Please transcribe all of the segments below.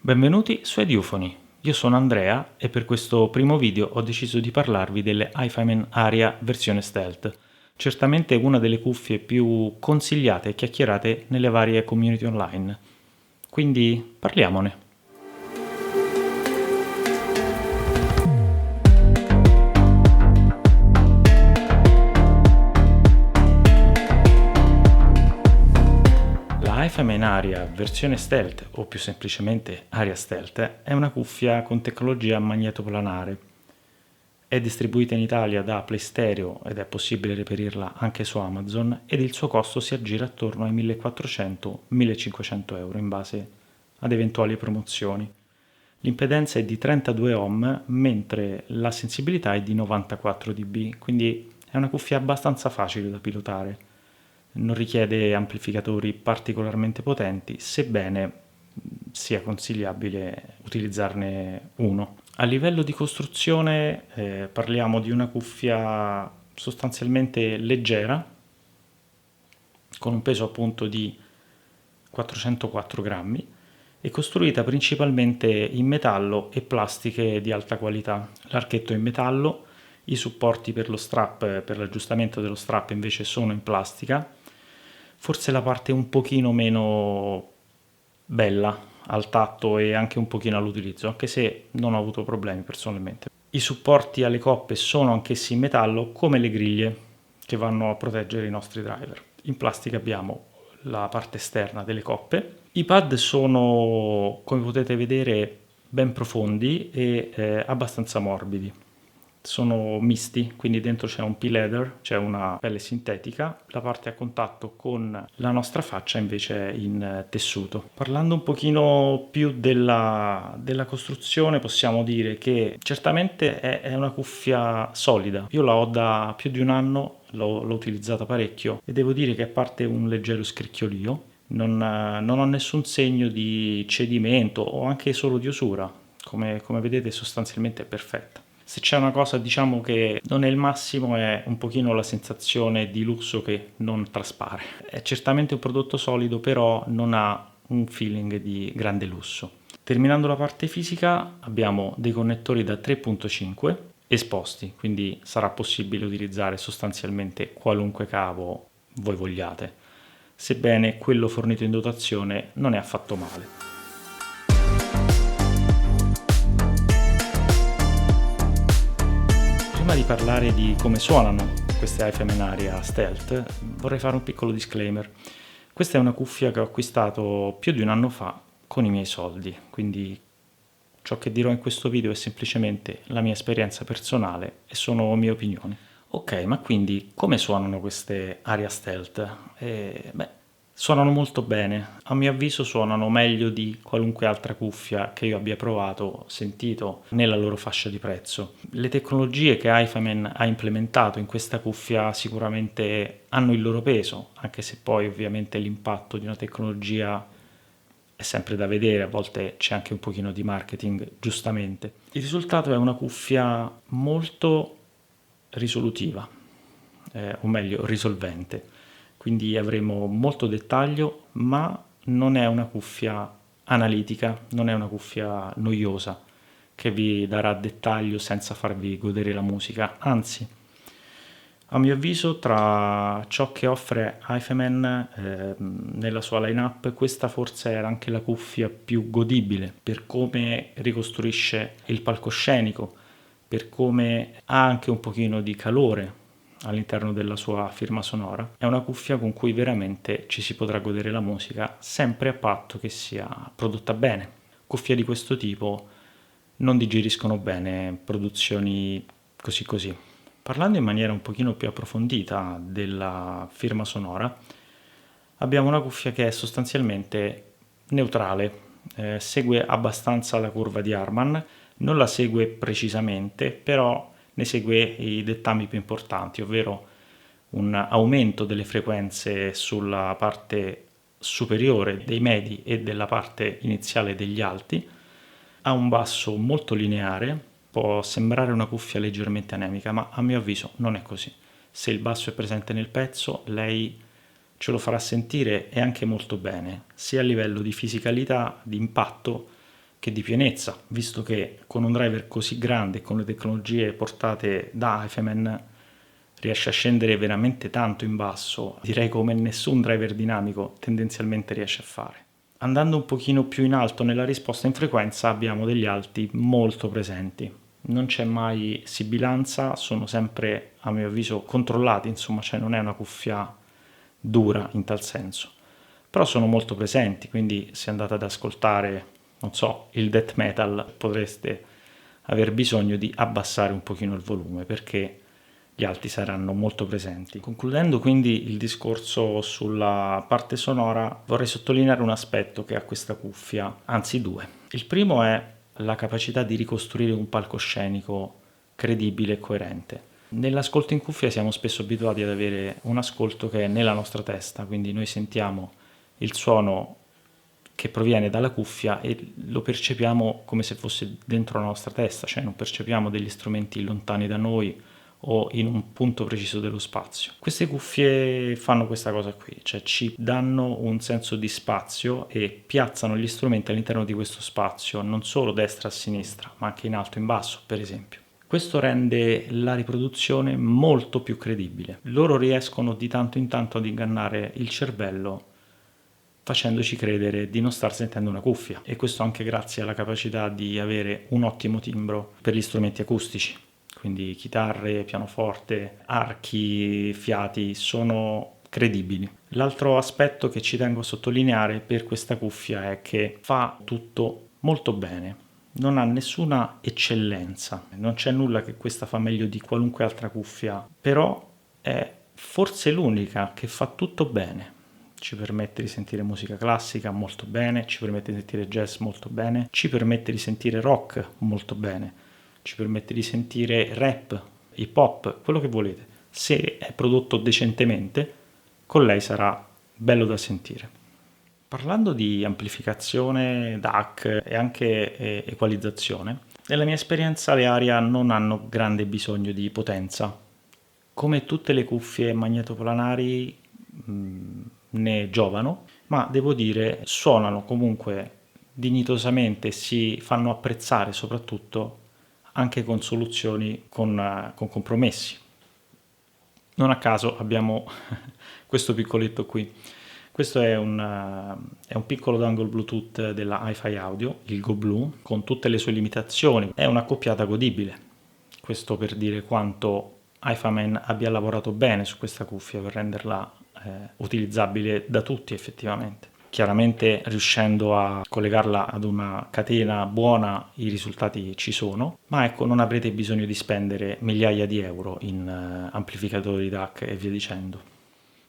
Benvenuti su Ediufoni, io sono Andrea e per questo primo video ho deciso di parlarvi delle HiFiMan Aria versione Stealth, certamente una delle cuffie più consigliate e chiacchierate nelle varie community online. Quindi parliamone. La HiFiMan Aria versione Stealth, o più semplicemente Aria Stealth, è una cuffia con tecnologia magnetoplanare. È distribuita in Italia da PlayStereo ed è possibile reperirla anche su Amazon ed il suo costo si aggira attorno ai 1400-1500 euro in base ad eventuali promozioni. L'impedenza è di 32 ohm mentre la sensibilità è di 94 dB, quindi è una cuffia abbastanza facile da pilotare. Non richiede amplificatori particolarmente potenti, sebbene sia consigliabile utilizzarne uno. A livello di costruzione parliamo di una cuffia sostanzialmente leggera, con un peso appunto di 404 grammi e costruita principalmente in metallo e plastiche di alta qualità. L'archetto è in metallo, i supporti per lo strap, per l'aggiustamento dello strap invece sono in plastica. Forse la parte un pochino meno bella al tatto e anche un pochino all'utilizzo, anche se non ho avuto problemi personalmente. I supporti alle coppe sono anch'essi in metallo, come le griglie che vanno a proteggere i nostri driver. In plastica abbiamo la parte esterna delle coppe. I pad sono, come potete vedere, ben profondi e abbastanza morbidi. Sono misti, quindi dentro c'è un P-leather, c'è una pelle sintetica, la parte a contatto con la nostra faccia invece è in tessuto. Parlando un pochino più della costruzione, possiamo dire che certamente è una cuffia solida. Io la ho da più di un anno, l'ho utilizzata parecchio e devo dire che a parte un leggero scricchiolio, non ho nessun segno di cedimento o anche solo di usura. Come vedete sostanzialmente è perfetta. Se c'è una cosa diciamo che non è il massimo è un pochino la sensazione di lusso che non traspare. È certamente un prodotto solido, però non ha un feeling di grande lusso. Terminando la parte fisica abbiamo dei connettori da 3.5 esposti, quindi sarà possibile utilizzare sostanzialmente qualunque cavo voi vogliate, sebbene quello fornito in dotazione non è affatto male. Prima di parlare di come suonano queste HiFiMan Aria Stealth, vorrei fare un piccolo disclaimer. Questa è una cuffia che ho acquistato più di un anno fa con i miei soldi, quindi ciò che dirò in questo video è semplicemente la mia esperienza personale e sono mie opinioni. Ok, ma quindi come suonano queste Aria Stealth? Suonano molto bene, a mio avviso suonano meglio di qualunque altra cuffia che io abbia provato o sentito nella loro fascia di prezzo. Le tecnologie che HiFiMan ha implementato in questa cuffia sicuramente hanno il loro peso, anche se poi ovviamente l'impatto di una tecnologia è sempre da vedere, a volte c'è anche un pochino di marketing, giustamente. Il risultato è una cuffia molto risolutiva, o meglio risolvente. Quindi avremo molto dettaglio, ma non è una cuffia analitica, non è una cuffia noiosa che vi darà dettaglio senza farvi godere la musica, anzi, a mio avviso tra ciò che offre HiFiMan nella sua line-up, questa forse era anche la cuffia più godibile per come ricostruisce il palcoscenico, per come ha anche un pochino di calore all'interno della sua firma sonora. È una cuffia con cui veramente ci si potrà godere la musica, sempre a patto che sia prodotta bene. Cuffie di questo tipo non digeriscono bene produzioni così così. Parlando in maniera un pochino più approfondita della firma sonora, abbiamo una cuffia che è sostanzialmente neutrale, segue abbastanza la curva di Harman, non la segue precisamente, però ne segue i dettami più importanti, ovvero un aumento delle frequenze sulla parte superiore dei medi e della parte iniziale degli alti, ha un basso molto lineare, può sembrare una cuffia leggermente anemica, ma a mio avviso non è così. Se il basso è presente nel pezzo, lei ce lo farà sentire e anche molto bene, sia a livello di fisicalità, di impatto, che di pienezza, visto che con un driver così grande e con le tecnologie portate da HiFiMan riesce a scendere veramente tanto in basso, direi come nessun driver dinamico tendenzialmente riesce a fare. Andando un pochino più in alto nella risposta in frequenza abbiamo degli alti molto presenti. Non c'è mai sibilanza, sono sempre a mio avviso controllati, insomma, cioè non è una cuffia dura in tal senso. Però sono molto presenti, quindi se andate ad ascoltare, non so, il death metal potreste aver bisogno di abbassare un pochino il volume perché gli alti saranno molto presenti. Concludendo quindi il discorso sulla parte sonora, vorrei sottolineare un aspetto che ha questa cuffia, anzi due. Il primo è la capacità di ricostruire un palcoscenico credibile e coerente. Nell'ascolto in cuffia siamo spesso abituati ad avere un ascolto che è nella nostra testa, quindi noi sentiamo il suono che proviene dalla cuffia e lo percepiamo come se fosse dentro la nostra testa, cioè non percepiamo degli strumenti lontani da noi o in un punto preciso dello spazio. Queste cuffie fanno questa cosa qui, cioè ci danno un senso di spazio e piazzano gli strumenti all'interno di questo spazio, non solo destra a sinistra, ma anche in alto e in basso, per esempio. Questo rende la riproduzione molto più credibile. Loro riescono di tanto in tanto ad ingannare il cervello facendoci credere di non star sentendo una cuffia, e questo anche grazie alla capacità di avere un ottimo timbro per gli strumenti acustici. Quindi chitarre, pianoforte, archi, fiati sono credibili. L'altro aspetto che ci tengo a sottolineare per questa cuffia è che fa tutto molto bene, non ha nessuna eccellenza, non c'è nulla che questa fa meglio di qualunque altra cuffia, però è forse l'unica che fa tutto bene. Ci permette di sentire musica classica molto bene, ci permette di sentire jazz molto bene, ci permette di sentire rock molto bene, ci permette di sentire rap, hip hop, quello che volete. Se è prodotto decentemente, con lei sarà bello da sentire. Parlando di amplificazione, DAC e anche equalizzazione, nella mia esperienza le Aria non hanno grande bisogno di potenza. Come tutte le cuffie magnetoplanari ne giovano, ma devo dire suonano comunque dignitosamente, si fanno apprezzare soprattutto anche con soluzioni con compromessi. Non a caso abbiamo questo piccoletto qui. Questo è un piccolo dongle Bluetooth della Hi-Fi Audio, il Go Blue, con tutte le sue limitazioni. È un'accoppiata godibile. Questo per dire quanto HiFiMan abbia lavorato bene su questa cuffia per renderla utilizzabile da tutti effettivamente. Chiaramente riuscendo a collegarla ad una catena buona i risultati ci sono, ma ecco, non avrete bisogno di spendere migliaia di euro in amplificatori DAC e via dicendo.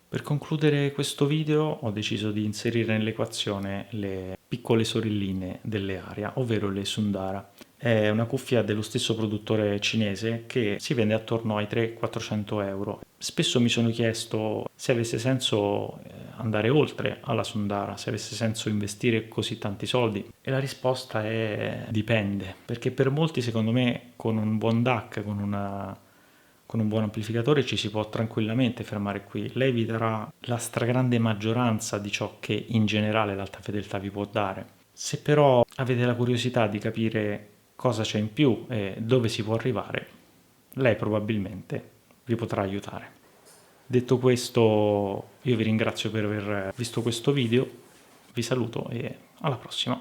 Per concludere questo video ho deciso di inserire nell'equazione le piccole sorelline delle Aria, ovvero le Sundara. È una cuffia dello stesso produttore cinese che si vende attorno ai 300-400 euro. Spesso mi sono chiesto se avesse senso andare oltre alla Sundara, se avesse senso investire così tanti soldi, e la risposta è dipende, perché per molti secondo me con un buon DAC, con un buon amplificatore ci si può tranquillamente fermare qui. Lei vi darà la stragrande maggioranza di ciò che in generale l'alta fedeltà vi può dare. Se però avete la curiosità di capire cosa c'è in più e dove si può arrivare, lei probabilmente vi potrà aiutare. Detto questo, io vi ringrazio per aver visto questo video, vi saluto e alla prossima.